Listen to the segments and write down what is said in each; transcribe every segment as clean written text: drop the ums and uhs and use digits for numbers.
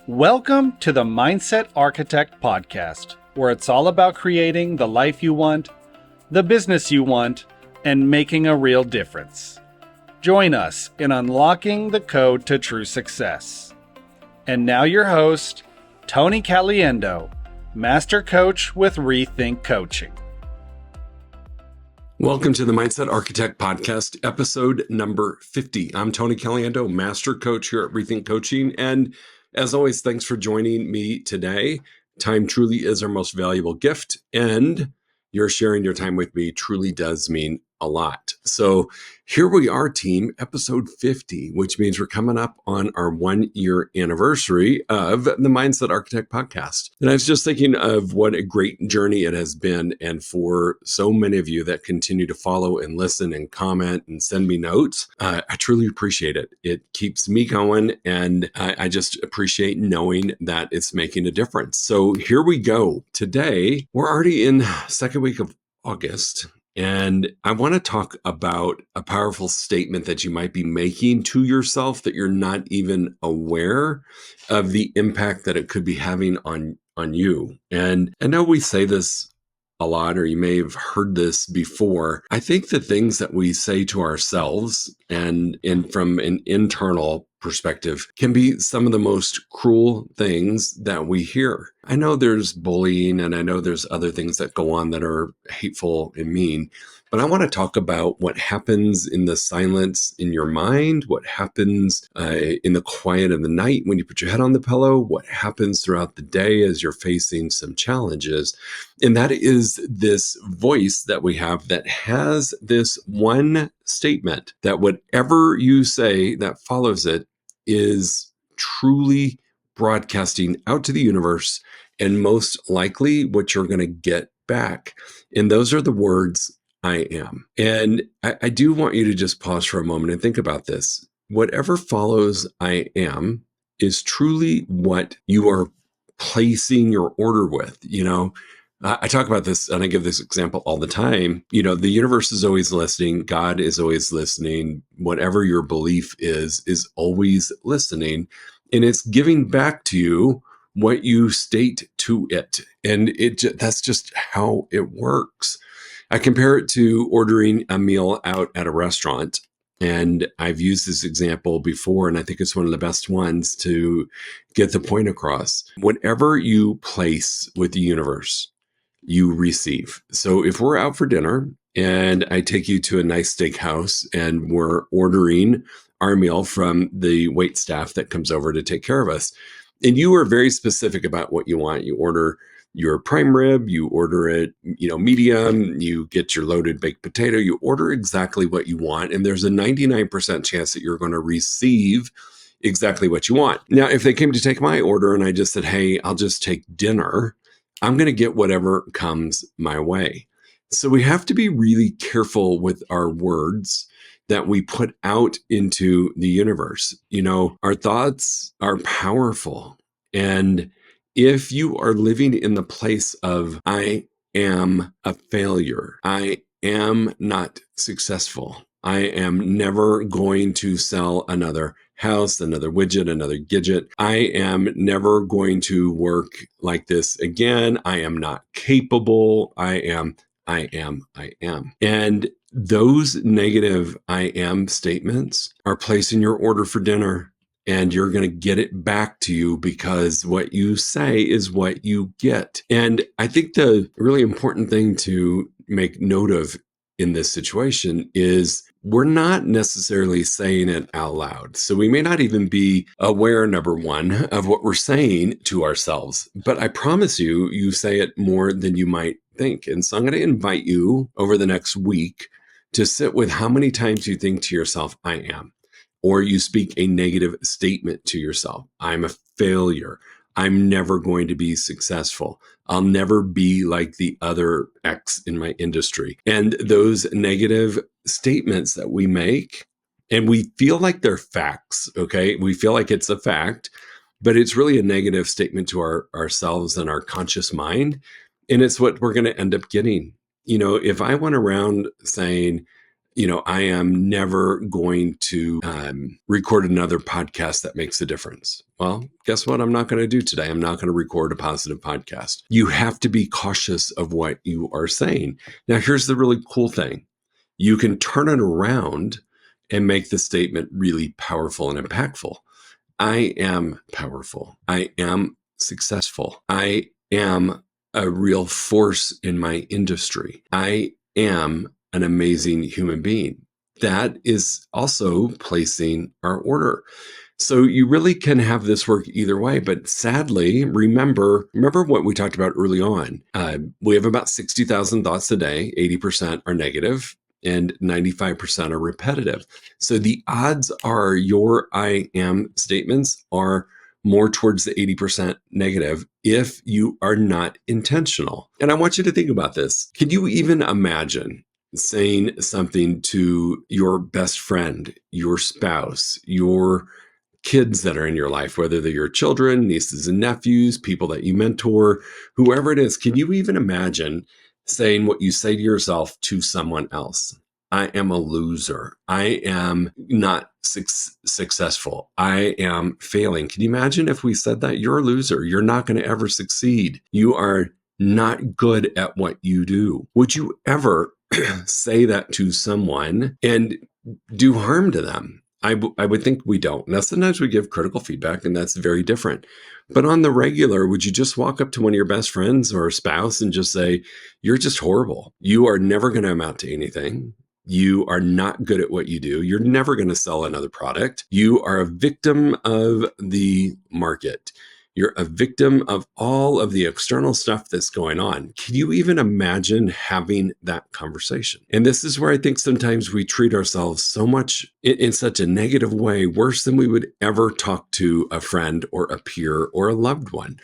Welcome to the Mindset Architect Podcast, where it's all about creating the life you want, the business you want, and making a real difference. Join us in unlocking the code to true success. And now your host, Tony Caliendo, Master Coach with reTHINK Coaching. Welcome to the Mindset Architect Podcast, episode number 50. I'm Tony Caliendo, Master Coach here at reTHINK Coaching. And as always, thanks for joining me today. Time truly is our most valuable gift, and your sharing your time with me truly does mean a lot. So here we are, team, episode 50, which means we're coming up on our 1-year anniversary of the Mindset Architect Podcast. And I was just thinking of what a great journey it has been. And for so many of you that continue to follow and listen and comment and send me notes, I truly appreciate it. It keeps me going. And I just appreciate knowing that it's making a difference. So here we go. Today, we're already in second week of August. And I want to talk about a powerful statement that you might be making to yourself that you're not even aware of the impact that it could be having on you. And I know we say this a lot, or you may have heard this before. I think the things that we say to ourselves and from an internal perspective can be some of the most cruel things that we hear. I know there's bullying and I know there's other things that go on that are hateful and mean, but I want to talk about what happens in the silence in your mind, what happens in the quiet of the night when you put your head on the pillow, what happens throughout the day as you're facing some challenges. And that is this voice that we have that has this one statement that whatever you say that follows it is truly broadcasting out to the universe, and most likely what you're going to get back. And those are the words, I am. And I do want you to just pause for a moment and think about this. Whatever follows I am is truly what you are placing your order with. I talk about this and I give this example all the time. The universe is always listening. God is always listening. Whatever your belief is always listening. And it's giving back to you what you state to it. And that's just how it works. I compare it to ordering a meal out at a restaurant. And I've used this example before, and I think it's one of the best ones to get the point across. Whatever you place with the universe, you receive. So if we're out for dinner and I take you to a nice steakhouse and we're ordering our meal from the wait staff that comes over to take care of us, and you are very specific about what you want. You order your prime rib, you order it, medium, you get your loaded baked potato, you order exactly what you want. And there's a 99% chance that you're going to receive exactly what you want. Now, if they came to take my order and I just said, hey, I'll just take dinner, I'm going to get whatever comes my way. So we have to be really careful with our words that we put out into the universe. Our thoughts are powerful. And if you are living in the place of, I am a failure, I am not successful, I am never going to sell another house, another widget, another gadget, I am never going to work like this again, I am not capable, I am. And those negative I am statements are placing your order for dinner, and you're going to get it back to you because what you say is what you get. And I think the really important thing to make note of in this situation is we're not necessarily saying it out loud. So we may not even be aware, number one, of what we're saying to ourselves. But I promise you, you say it more than you might think. And so I'm going to invite you over the next week to sit with how many times you think to yourself, I am. Or you speak a negative statement to yourself. I'm a failure. I'm never going to be successful. I'll never be like the other X in my industry. And those negative statements that we make, and we feel like they're facts, okay? We feel like it's a fact, but it's really a negative statement to ourselves and our conscious mind. And it's what we're going to end up getting. If I went around saying, I am never going to record another podcast that makes a difference. Well, guess what? I'm not going to do today. I'm not going to record a positive podcast. You have to be cautious of what you are saying. Now, here's the really cool thing. You can turn it around and make the statement really powerful and impactful. I am powerful. I am successful. I am a real force in my industry. I am an amazing human being. That is also placing our order. So you really can have this work either way. But sadly, remember what we talked about early on. We have about 60,000 thoughts a day. 80% are negative and 95% are repetitive. So the odds are your I am statements are more towards the 80% negative if you are not intentional. And I want you to think about this. Can you even imagine saying something to your best friend, your spouse, your kids that are in your life, whether they're your children, nieces and nephews, people that you mentor, whoever it is? Can you even imagine saying what you say to yourself to someone else? I am a loser. I am not successful. I am failing. Can you imagine if we said that? You're a loser. You're not going to ever succeed. You are not good at what you do. Would you ever say that to someone and do harm to them? I would think we don't. Now, sometimes we give critical feedback, and that's very different. But on the regular, would you just walk up to one of your best friends or a spouse and just say, you're just horrible. You are never going to amount to anything. You are not good at what you do. You're never going to sell another product. You are a victim of the market. You're a victim of all of the external stuff that's going on. Can you even imagine having that conversation? And this is where I think sometimes we treat ourselves so much in such a negative way, worse than we would ever talk to a friend or a peer or a loved one.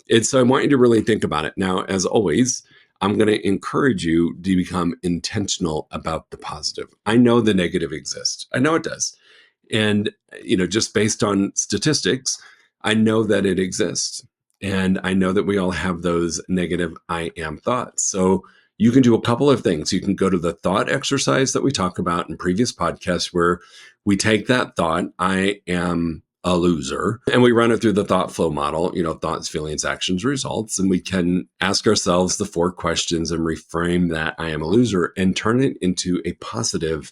And so I want you to really think about it. Now, as always, I'm going to encourage you to become intentional about the positive. I know the negative exists. I know it does. And, just based on statistics, I know that it exists. And I know that we all have those negative I am thoughts. So you can do a couple of things. You can go to the thought exercise that we talk about in previous podcasts, where we take that thought, I am a loser, and we run it through the thought flow model, thoughts, feelings, actions, results. And we can ask ourselves the 4 questions and reframe that I am a loser and turn it into a positive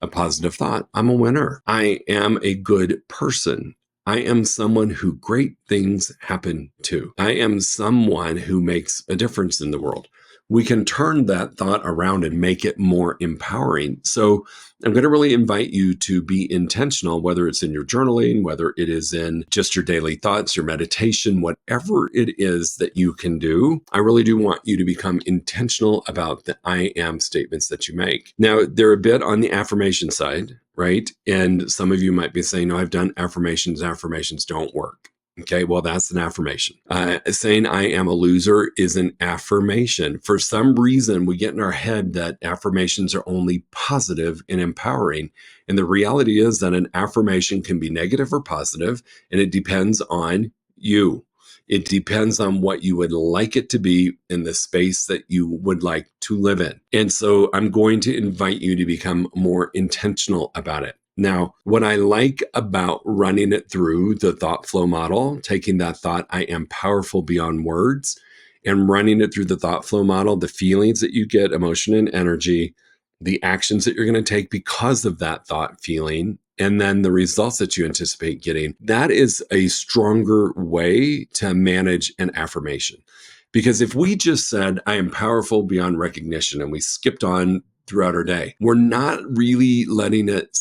thought. I'm a winner. I am a good person. I am someone who great things happen to. I am someone who makes a difference in the world. We can turn that thought around and make it more empowering. So I'm going to really invite you to be intentional, whether it's in your journaling, whether it is in just your daily thoughts, your meditation, whatever it is that you can do. I really do want you to become intentional about the I am statements that you make. Now, they're a bit on the affirmation side, right? And some of you might be saying, no, I've done affirmations. Affirmations don't work. Okay, well, that's an affirmation. Saying I am a loser is an affirmation. For some reason, we get in our head that affirmations are only positive and empowering. And the reality is that an affirmation can be negative or positive, and it depends on you. It depends on what you would like it to be in the space that you would like to live in. And so I'm going to invite you to become more intentional about it. Now, what I like about running it through the thought flow model, taking that thought, I am powerful beyond words, and running it through the thought flow model, the feelings that you get, emotion and energy, the actions that you're going to take because of that thought feeling, and then the results that you anticipate getting, that is a stronger way to manage an affirmation. Because if we just said, I am powerful beyond recognition, and we skipped on throughout our day, we're not really letting it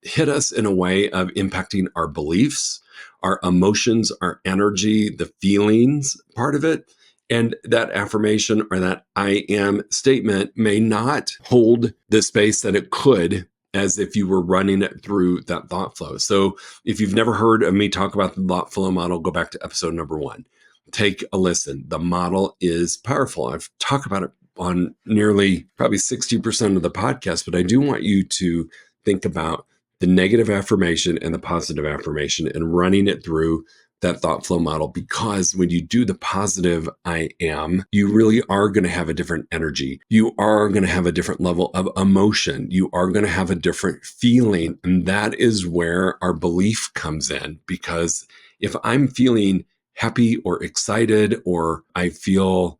hit us in a way of impacting our beliefs, our emotions, our energy, the feelings part of it. And that affirmation or that I am statement may not hold the space that it could as if you were running it through that thought flow. So if you've never heard of me talk about the thought flow model, go back to episode number 1. Take a listen. The model is powerful. I've talked about it on nearly probably 60% of the podcast, but I do want you to think about the negative affirmation and the positive affirmation and running it through that thought flow model, because when you do the positive I am, you really are going to have a different energy. You are going to have a different level of emotion. You are going to have a different feeling. And that is where our belief comes in, because if I'm feeling happy or excited, or I feel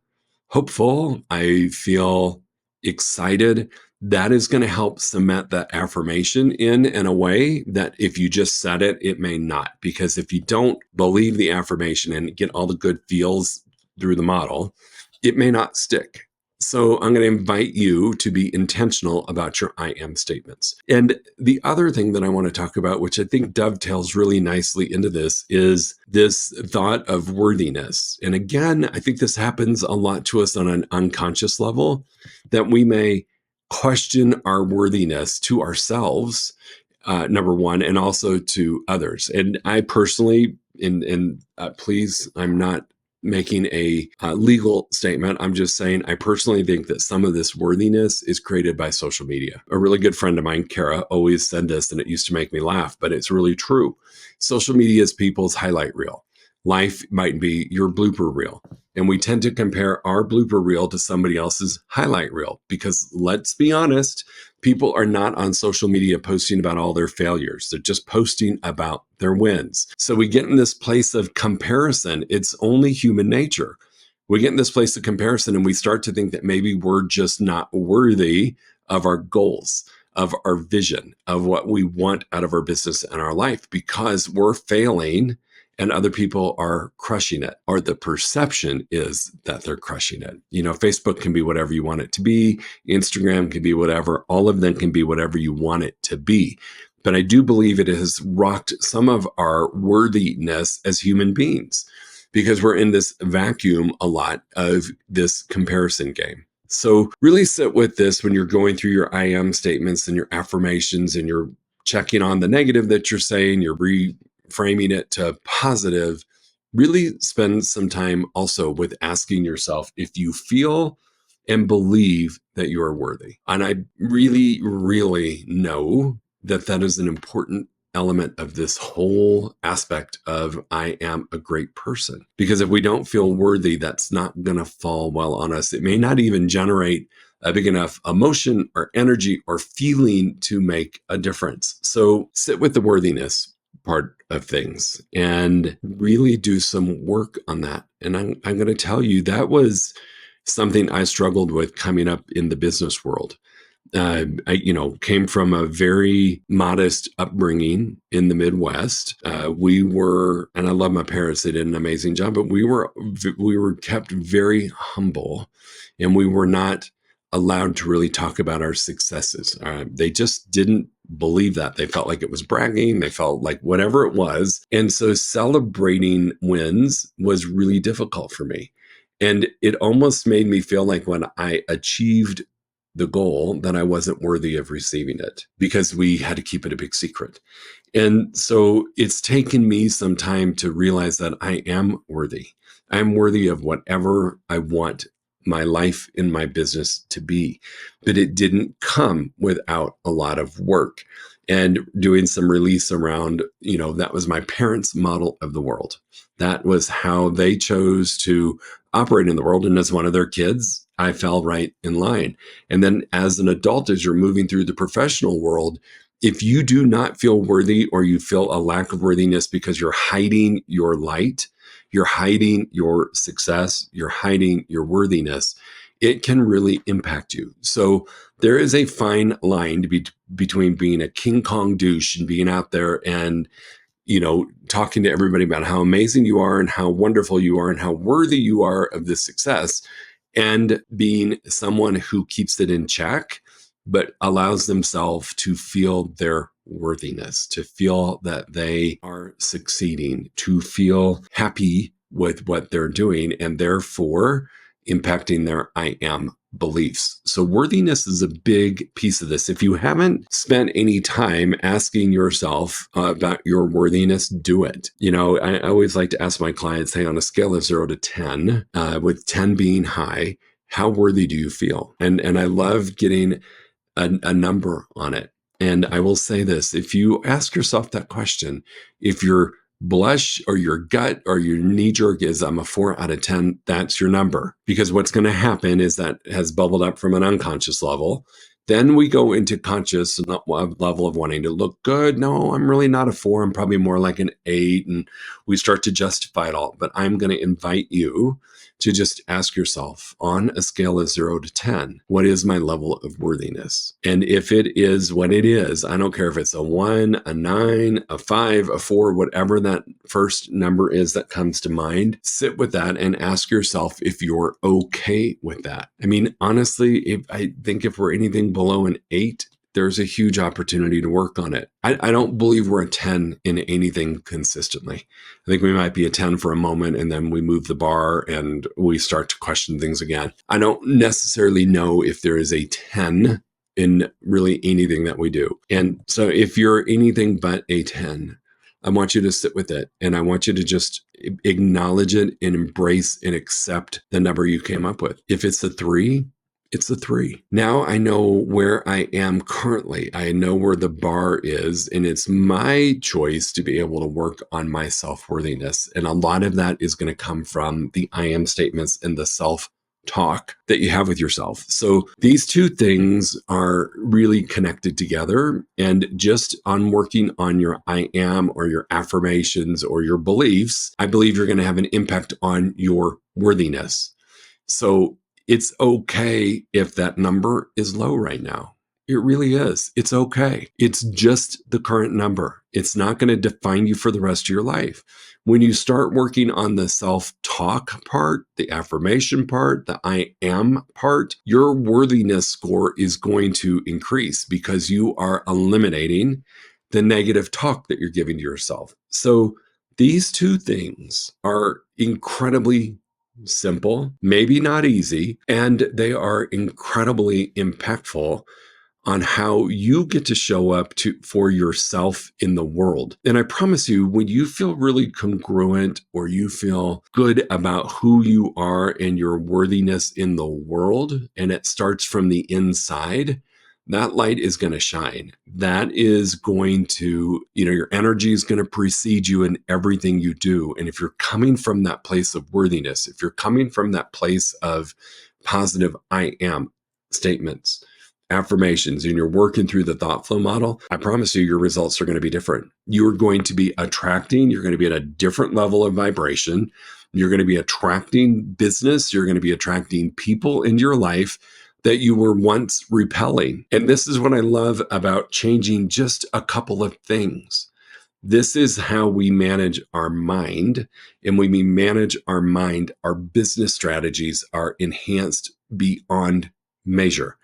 hopeful, I feel excited, that is going to help cement that affirmation in a way that if you just said it, it may not. Because if you don't believe the affirmation and get all the good feels through the model, it may not stick. So I'm going to invite you to be intentional about your I am statements. And the other thing that I want to talk about, which I think dovetails really nicely into this, is this thought of worthiness. And again, I think this happens a lot to us on an unconscious level, that we may question our worthiness to ourselves, number one, and also to others. And I personally, please, I'm not making a legal statement. I'm just saying I personally think that some of this worthiness is created by social media. A really good friend of mine, Kara, always said this, and it used to make me laugh, but it's really true. Social media is people's highlight reel. Life might be your blooper reel. And we tend to compare our blooper reel to somebody else's highlight reel, because let's be honest, people are not on social media posting about all their failures. They're just posting about their wins. So we get in this place of comparison. It's only human nature. We get in this place of comparison and we start to think that maybe we're just not worthy of our goals, of our vision, of what we want out of our business and our life, because we're failing and other people are crushing it, or the perception is that they're crushing it. You know, Facebook can be whatever you want it to be. Instagram can be whatever. All of them can be whatever you want it to be. But I do believe it has rocked some of our worthiness as human beings, because we're in this vacuum a lot of this comparison game. So really sit with this when you're going through your I am statements and your affirmations, and you're checking on the negative that you're saying, you're reframing it to positive. Really spend some time also with asking yourself if you feel and believe that you are worthy. And I really, really know that that is an important element of this whole aspect of I am a great person. Because if we don't feel worthy, that's not going to fall well on us. It may not even generate a big enough emotion or energy or feeling to make a difference. So sit with the worthiness part of things and really do some work on that. And I'm going to tell you, that was something I struggled with coming up in the business world. I came from a very modest upbringing in the Midwest. We were, and I love my parents, they did an amazing job, but we were kept very humble, and we were not allowed to really talk about our successes. They just didn't believe that. They felt like it was bragging. They felt like whatever it was. And so celebrating wins was really difficult for me. And it almost made me feel like when I achieved the goal that I wasn't worthy of receiving it, because we had to keep it a big secret. And so it's taken me some time to realize that I am worthy. I'm worthy of whatever I want my life in my business to be. But it didn't come without a lot of work and doing some release around, that was my parents' model of the world. That was how they chose to operate in the world. And as one of their kids, I fell right in line. And then as an adult, as you're moving through the professional world, if you do not feel worthy, or you feel a lack of worthiness because you're hiding your light, you're hiding your success, you're hiding your worthiness, it can really impact you. So there is a fine line between being a King Kong douche and being out there and talking to everybody about how amazing you are and how wonderful you are and how worthy you are of this success, and being someone who keeps it in check, but allows themselves to feel their worthiness, to feel that they are succeeding, to feel happy with what they're doing, and therefore impacting their I am beliefs. So worthiness is a big piece of this. If you haven't spent any time asking yourself about your worthiness, do it. I always like to ask my clients, hey, on a scale of 0 to 10, with 10 being high, how worthy do you feel? And I love getting a number on it. And I will say this, if you ask yourself that question, if you're blush or your gut or your knee jerk is I'm a 4 out of 10, that's your number. Because what's going to happen is that has bubbled up from an unconscious level. Then we go into conscious level of wanting to look good. No, I'm really not a 4. I'm probably more like an 8. And we start to justify it all. But I'm going to invite you to just ask yourself on a scale of 0 to 10, what is my level of worthiness? And if it is what it is, I don't care if it's a 1, a 9, a 5, a 4, whatever that first number is that comes to mind, sit with that and ask yourself if you're okay with that. I mean, honestly, I think if we're anything below an 8, there's a huge opportunity to work on it. I don't believe we're a 10 in anything consistently. I think we might be a 10 for a moment and then we move the bar and we start to question things again. I don't necessarily know if there is a 10 in really anything that we do. And so if you're anything but a 10, I want you to sit with it and I want you to just acknowledge it and embrace and accept the number you came up with. If it's a 3, it's a 3. Now I know where I am currently. I know where the bar is, and it's my choice to be able to work on my self-worthiness. And a lot of that is going to come from the I am statements and the self-talk that you have with yourself. So these two things are really connected together. And just on working on your I am or your affirmations or your beliefs, I believe you're going to have an impact on your worthiness. So it's okay if that number is low right now. It really is. It's okay. It's just the current number. It's not going to define you for the rest of your life. When you start working on the self-talk part, the affirmation part, the I am part, your worthiness score is going to increase because you are eliminating the negative talk that you're giving to yourself. So these two things are incredibly simple, maybe not easy, and they are incredibly impactful on how you get to show up for yourself in the world. And I promise you, when you feel really congruent or you feel good about who you are and your worthiness in the world, and it starts from the inside, that light is going to shine. That is going to, your energy is going to precede you in everything you do. And if you're coming from that place of worthiness, if you're coming from that place of positive I am statements, affirmations, and you're working through the thought flow model, I promise you your results are going to be different. You're going to be attracting, you're going to be at a different level of vibration. You're going to be attracting business. You're going to be attracting people into your life that you were once repelling. And this is what I love about changing just a couple of things. This is how we manage our mind. And when we manage our mind, our business strategies are enhanced beyond measure.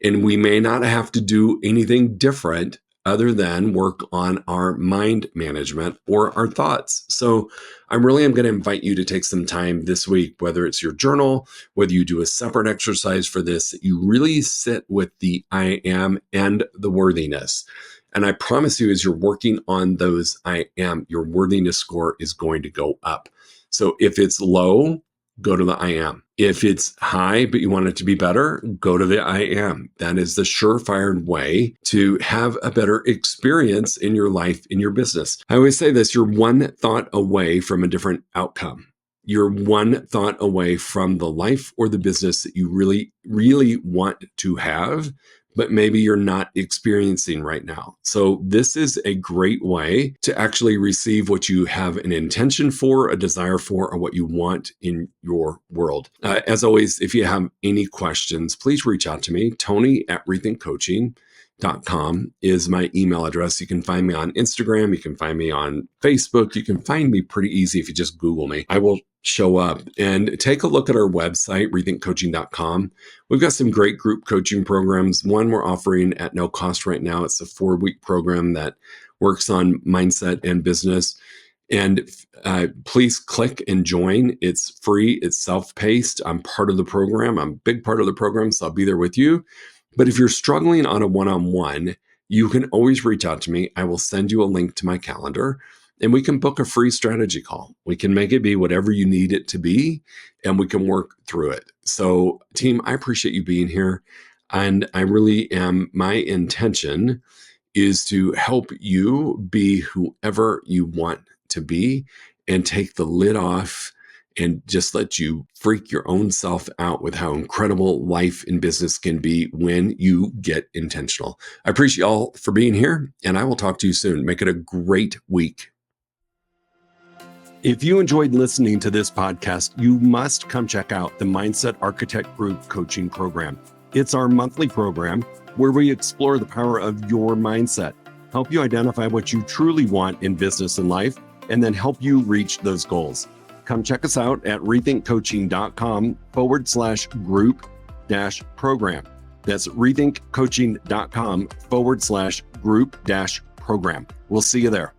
And we may not have to do anything different other than work on our mind management or our thoughts. So I really am going to invite you to take some time this week, whether it's your journal, whether you do a separate exercise for this, that you really sit with the I am and the worthiness. And I promise you, as you're working on those I am, your worthiness score is going to go up. So if it's low, go to the I am. If it's high, but you want it to be better, go to the I am. That is the surefire way to have a better experience in your life, in your business. I always say this, you're one thought away from a different outcome. You're one thought away from the life or the business that you really, really want to have, but maybe you're not experiencing right now. So this is a great way to actually receive what you have an intention for, a desire for, or what you want in your world. As always, if you have any questions, please reach out to me. Tony@reThinkCoaching.com is my email address. You can find me on Instagram. You can find me on Facebook. You can find me pretty easy if you just Google me. I will show up. And take a look at our website, reThinkCoaching.com. We've got some great group coaching programs. One we're offering at no cost right now. It's a 4-week program that works on mindset and business. And please click and join. It's free. It's self-paced. I'm part of the program. I'm a big part of the program, so I'll be there with you. But if you're struggling on a one-on-one, you can always reach out to me. I will send you a link to my calendar. And we can book a free strategy call. We can make it be whatever you need it to be, and we can work through it. So, team, I appreciate you being here. And I really am, my intention is to help you be whoever you want to be and take the lid off and just let you freak your own self out with how incredible life and business can be when you get intentional. I appreciate y'all for being here, and I will talk to you soon. Make it a great week. If you enjoyed listening to this podcast, you must come check out the Mindset Architect Group Coaching Program. It's our monthly program where we explore the power of your mindset, help you identify what you truly want in business and life, and then help you reach those goals. Come check us out at rethinkcoaching.com/group-program. That's rethinkcoaching.com/group-program. We'll see you there.